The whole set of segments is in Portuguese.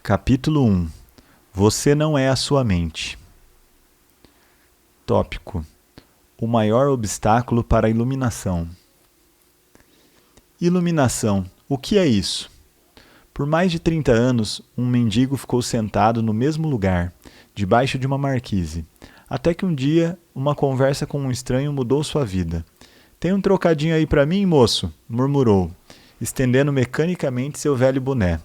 Capítulo 1. Você não é a sua mente. Tópico: o maior obstáculo para a iluminação. Iluminação. O que é isso? Por mais de 30 anos, um mendigo ficou sentado no mesmo lugar, debaixo de uma marquise, até que um dia uma conversa com um estranho mudou sua vida. Tem um trocadinho aí para mim, moço? Murmurou, estendendo mecanicamente seu velho boné.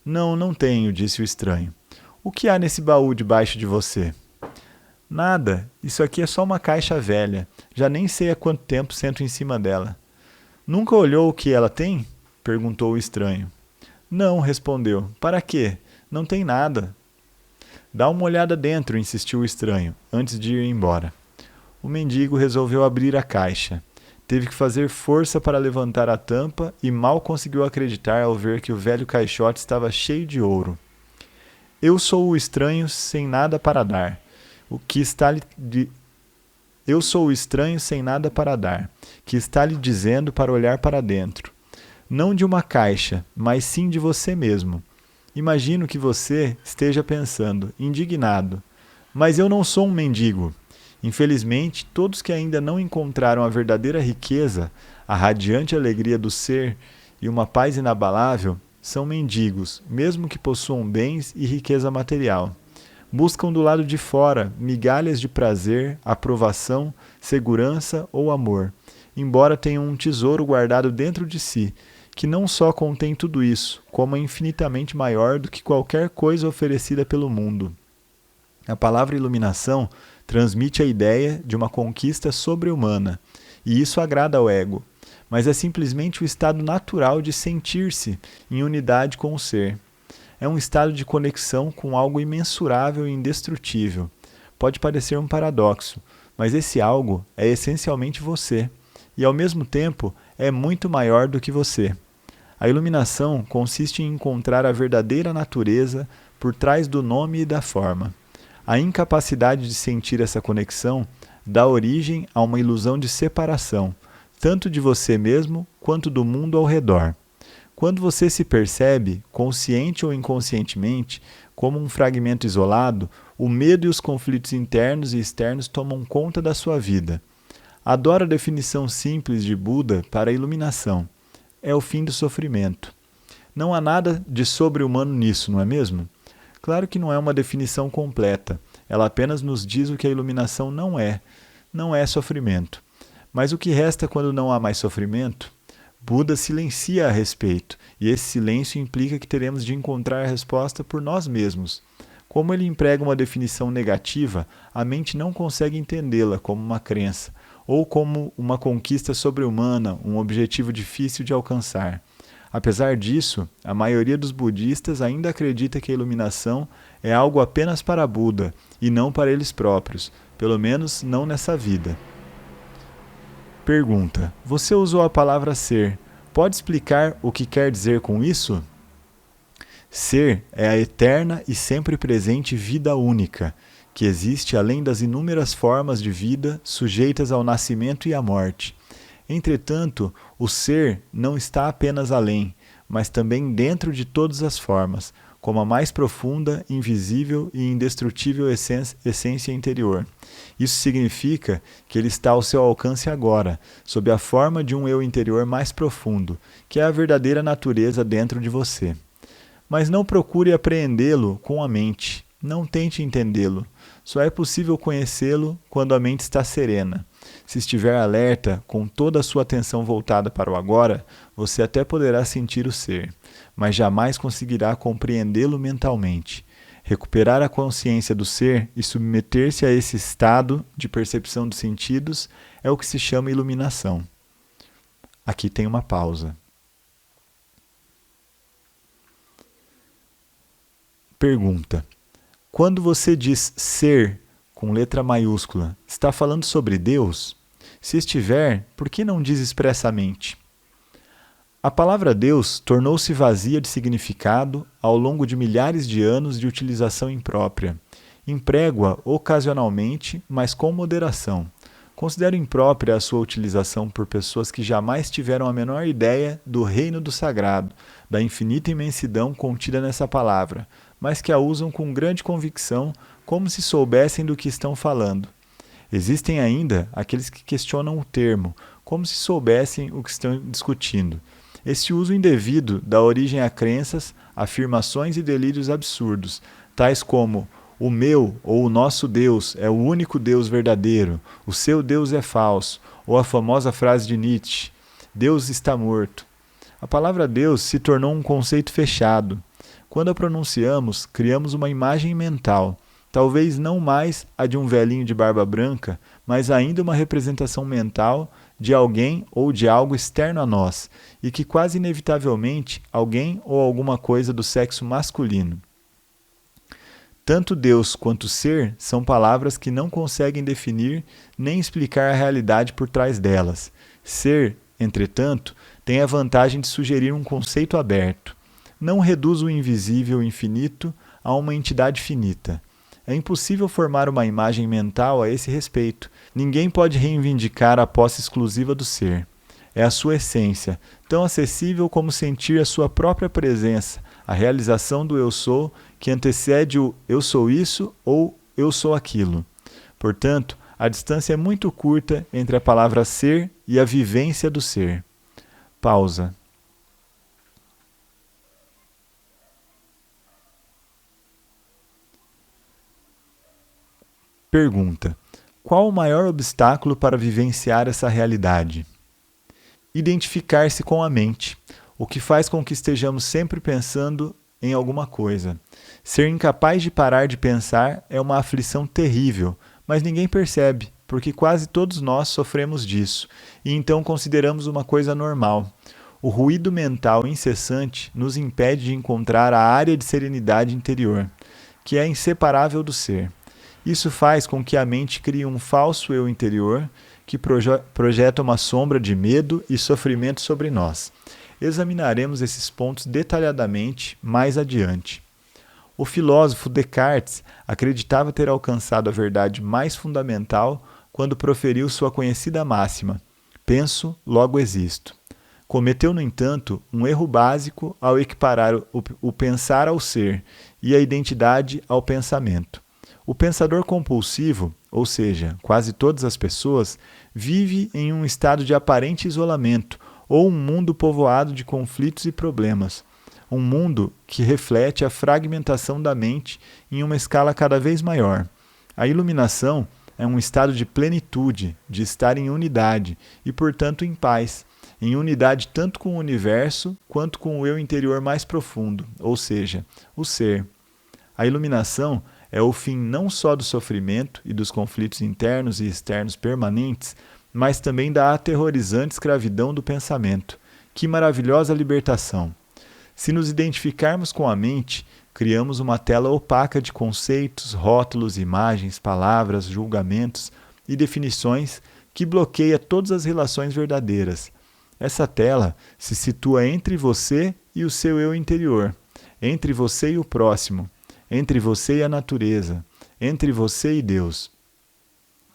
Não tenho, disse o estranho. O que há nesse baú debaixo de você? Nada, isso aqui é só uma caixa velha. Já nem sei há quanto tempo sento em cima dela. Nunca olhou o que ela tem? Perguntou o estranho. Não, respondeu. Para quê? Não tem nada. Dá uma olhada dentro, insistiu o estranho, antes de ir embora. O mendigo resolveu abrir a caixa. Teve que fazer força para levantar a tampa e mal conseguiu acreditar ao ver que o velho caixote estava cheio de ouro. Eu sou o estranho sem nada para dar. Eu sou o estranho sem nada para dar, que está lhe dizendo para olhar para dentro. Não de uma caixa, mas sim de você mesmo. Imagino que você esteja pensando, indignado. Mas eu não sou um mendigo. Infelizmente, todos que ainda não encontraram a verdadeira riqueza, a radiante alegria do ser e uma paz inabalável, são mendigos, mesmo que possuam bens e riqueza material. Buscam do lado de fora migalhas de prazer, aprovação, segurança ou amor, embora tenham um tesouro guardado dentro de si, que não só contém tudo isso, como é infinitamente maior do que qualquer coisa oferecida pelo mundo. A palavra iluminação transmite a ideia de uma conquista sobre-humana, e isso agrada ao ego, mas é simplesmente o estado natural de sentir-se em unidade com o ser. É um estado de conexão com algo imensurável e indestrutível. Pode parecer um paradoxo, mas esse algo é essencialmente você, e ao mesmo tempo é muito maior do que você. A iluminação consiste em encontrar a verdadeira natureza por trás do nome e da forma. A incapacidade de sentir essa conexão dá origem a uma ilusão de separação, tanto de você mesmo quanto do mundo ao redor. Quando você se percebe, consciente ou inconscientemente, como um fragmento isolado, o medo e os conflitos internos e externos tomam conta da sua vida. Adoro a definição simples de Buda para a iluminação. É o fim do sofrimento. Não há nada de sobre-humano nisso, não é mesmo? Claro que não é uma definição completa. Ela apenas nos diz o que a iluminação não é. Não é sofrimento. Mas o que resta quando não há mais sofrimento? Buda silencia a respeito, e esse silêncio implica que teremos de encontrar a resposta por nós mesmos. Como ele emprega uma definição negativa, a mente não consegue entendê-la como uma crença, ou como uma conquista sobre-humana, um objetivo difícil de alcançar. Apesar disso, a maioria dos budistas ainda acredita que a iluminação é algo apenas para Buda e não para eles próprios, pelo menos não nessa vida. Pergunta: você usou a palavra ser. Pode explicar o que quer dizer com isso? Ser é a eterna e sempre presente vida única, que existe além das inúmeras formas de vida sujeitas ao nascimento e à morte. Entretanto, o ser não está apenas além, mas também dentro de todas as formas, como a mais profunda, invisível e indestrutível essência interior. Isso significa que ele está ao seu alcance agora, sob a forma de um eu interior mais profundo, que é a verdadeira natureza dentro de você. Mas não procure apreendê-lo com a mente. Não tente entendê-lo. Só é possível conhecê-lo quando a mente está serena. Se estiver alerta, com toda a sua atenção voltada para o agora, você até poderá sentir o ser, mas jamais conseguirá compreendê-lo mentalmente. Recuperar a consciência do ser e submeter-se a esse estado de percepção dos sentidos é o que se chama iluminação. Aqui tem uma pausa. Pergunta: quando você diz ser com letra maiúscula, está falando sobre Deus? Se estiver, por que não diz expressamente? A palavra Deus tornou-se vazia de significado ao longo de milhares de anos de utilização imprópria. Emprego-a ocasionalmente, mas com moderação. Considero imprópria a sua utilização por pessoas que jamais tiveram a menor ideia do reino do sagrado, da infinita imensidão contida nessa palavra, mas que a usam com grande convicção, como se soubessem do que estão falando. Existem ainda aqueles que questionam o termo, como se soubessem o que estão discutindo. Esse uso indevido dá origem a crenças, afirmações e delírios absurdos, tais como o meu ou o nosso Deus é o único Deus verdadeiro, o seu Deus é falso, ou a famosa frase de Nietzsche, Deus está morto. A palavra Deus se tornou um conceito fechado. Quando a pronunciamos, criamos uma imagem mental, talvez não mais a de um velhinho de barba branca, mas ainda uma representação mental de alguém ou de algo externo a nós, e que quase inevitavelmente alguém ou alguma coisa do sexo masculino. Tanto Deus quanto ser são palavras que não conseguem definir nem explicar a realidade por trás delas. Ser, entretanto, tem a vantagem de sugerir um conceito aberto. Não reduz o invisível infinito a uma entidade finita. É impossível formar uma imagem mental a esse respeito. Ninguém pode reivindicar a posse exclusiva do ser. É a sua essência, tão acessível como sentir a sua própria presença, a realização do eu sou, que antecede o eu sou isso ou eu sou aquilo. Portanto, a distância é muito curta entre a palavra ser e a vivência do ser. Pausa. Pergunta: qual o maior obstáculo para vivenciar essa realidade? Identificar-se com a mente, o que faz com que estejamos sempre pensando em alguma coisa. Ser incapaz de parar de pensar é uma aflição terrível, mas ninguém percebe, porque quase todos nós sofremos disso, e então consideramos uma coisa normal. O ruído mental incessante nos impede de encontrar a área de serenidade interior, que é inseparável do ser. Isso faz com que a mente crie um falso eu interior que projeta uma sombra de medo e sofrimento sobre nós. Examinaremos esses pontos detalhadamente mais adiante. O filósofo Descartes acreditava ter alcançado a verdade mais fundamental quando proferiu sua conhecida máxima: penso, logo existo. Cometeu, no entanto, um erro básico ao equiparar o pensar ao ser e a identidade ao pensamento. O pensador compulsivo, ou seja, quase todas as pessoas, vive em um estado de aparente isolamento ou um mundo povoado de conflitos e problemas. Um mundo que reflete a fragmentação da mente em uma escala cada vez maior. A iluminação é um estado de plenitude, de estar em unidade e, portanto, em paz. Em unidade tanto com o universo quanto com o eu interior mais profundo, ou seja, o ser. A iluminação é o fim não só do sofrimento e dos conflitos internos e externos permanentes, mas também da aterrorizante escravidão do pensamento. Que maravilhosa libertação! Se nos identificarmos com a mente, criamos uma tela opaca de conceitos, rótulos, imagens, palavras, julgamentos e definições que bloqueia todas as relações verdadeiras. Essa tela se situa entre você e o seu eu interior, entre você e o próximo, entre você e a natureza, entre você e Deus.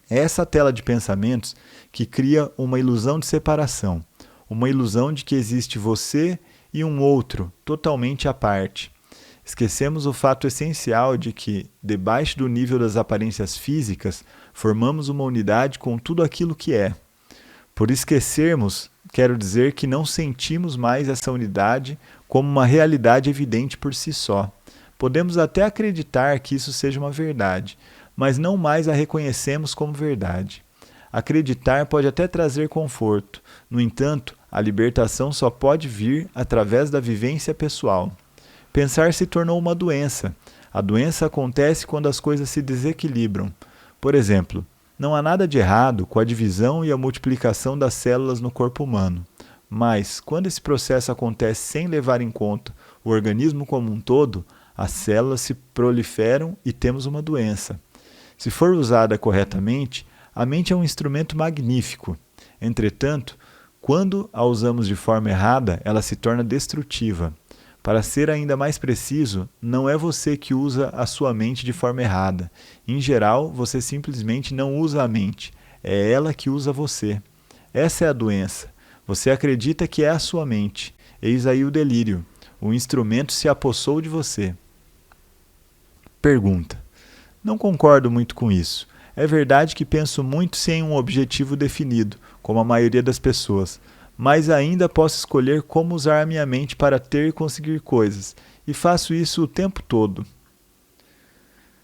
É essa tela de pensamentos que cria uma ilusão de separação, uma ilusão de que existe você e um outro totalmente à parte. Esquecemos o fato essencial de que, debaixo do nível das aparências físicas, formamos uma unidade com tudo aquilo que é. Por esquecermos, quero dizer que não sentimos mais essa unidade como uma realidade evidente por si só. Podemos até acreditar que isso seja uma verdade, mas não mais a reconhecemos como verdade. Acreditar pode até trazer conforto, no entanto, a libertação só pode vir através da vivência pessoal. Pensar se tornou uma doença. A doença acontece quando as coisas se desequilibram. Por exemplo, não há nada de errado com a divisão e a multiplicação das células no corpo humano. Mas, quando esse processo acontece sem levar em conta o organismo como um todo, as células se proliferam e temos uma doença. Se for usada corretamente, a mente é um instrumento magnífico. Entretanto, quando a usamos de forma errada, ela se torna destrutiva. Para ser ainda mais preciso, não é você que usa a sua mente de forma errada. Em geral, você simplesmente não usa a mente. É ela que usa você. Essa é a doença. Você acredita que é a sua mente. Eis aí o delírio. O instrumento se apossou de você. Pergunta. Não concordo muito com isso. É verdade que penso muito sem um objetivo definido, como a maioria das pessoas, mas ainda posso escolher como usar a minha mente para ter e conseguir coisas, e faço isso o tempo todo.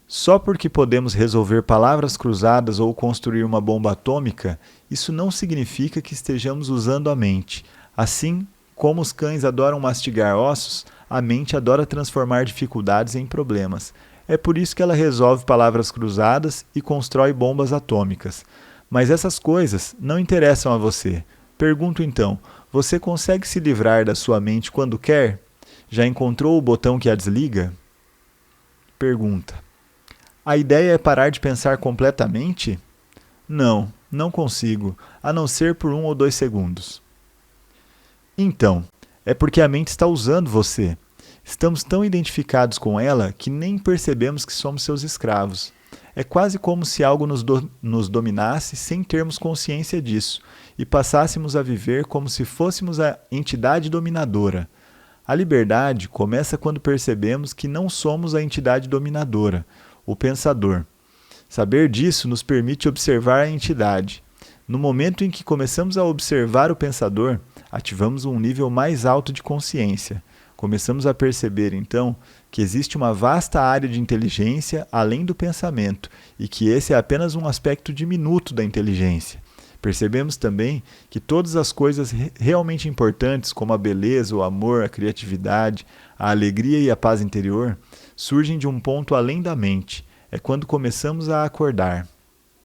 Só porque podemos resolver palavras cruzadas ou construir uma bomba atômica, isso não significa que estejamos usando a mente. Assim como os cães adoram mastigar ossos, a mente adora transformar dificuldades em problemas. É por isso que ela resolve palavras cruzadas e constrói bombas atômicas. Mas essas coisas não interessam a você. Pergunto então, você consegue se livrar da sua mente quando quer? Já encontrou o botão que a desliga? Pergunta. A ideia é parar de pensar completamente? Não, não consigo, a não ser por 1 ou 2 segundos. Então, é porque a mente está usando você. Estamos tão identificados com ela que nem percebemos que somos seus escravos. É quase como se algo nos dominasse sem termos consciência disso e passássemos a viver como se fôssemos a entidade dominadora. A liberdade começa quando percebemos que não somos a entidade dominadora, o pensador. Saber disso nos permite observar a entidade. No momento em que começamos a observar o pensador, ativamos um nível mais alto de consciência. Começamos a perceber, então, que existe uma vasta área de inteligência além do pensamento e que esse é apenas um aspecto diminuto da inteligência. Percebemos também que todas as coisas realmente importantes, como a beleza, o amor, a criatividade, a alegria e a paz interior, surgem de um ponto além da mente. É quando começamos a acordar.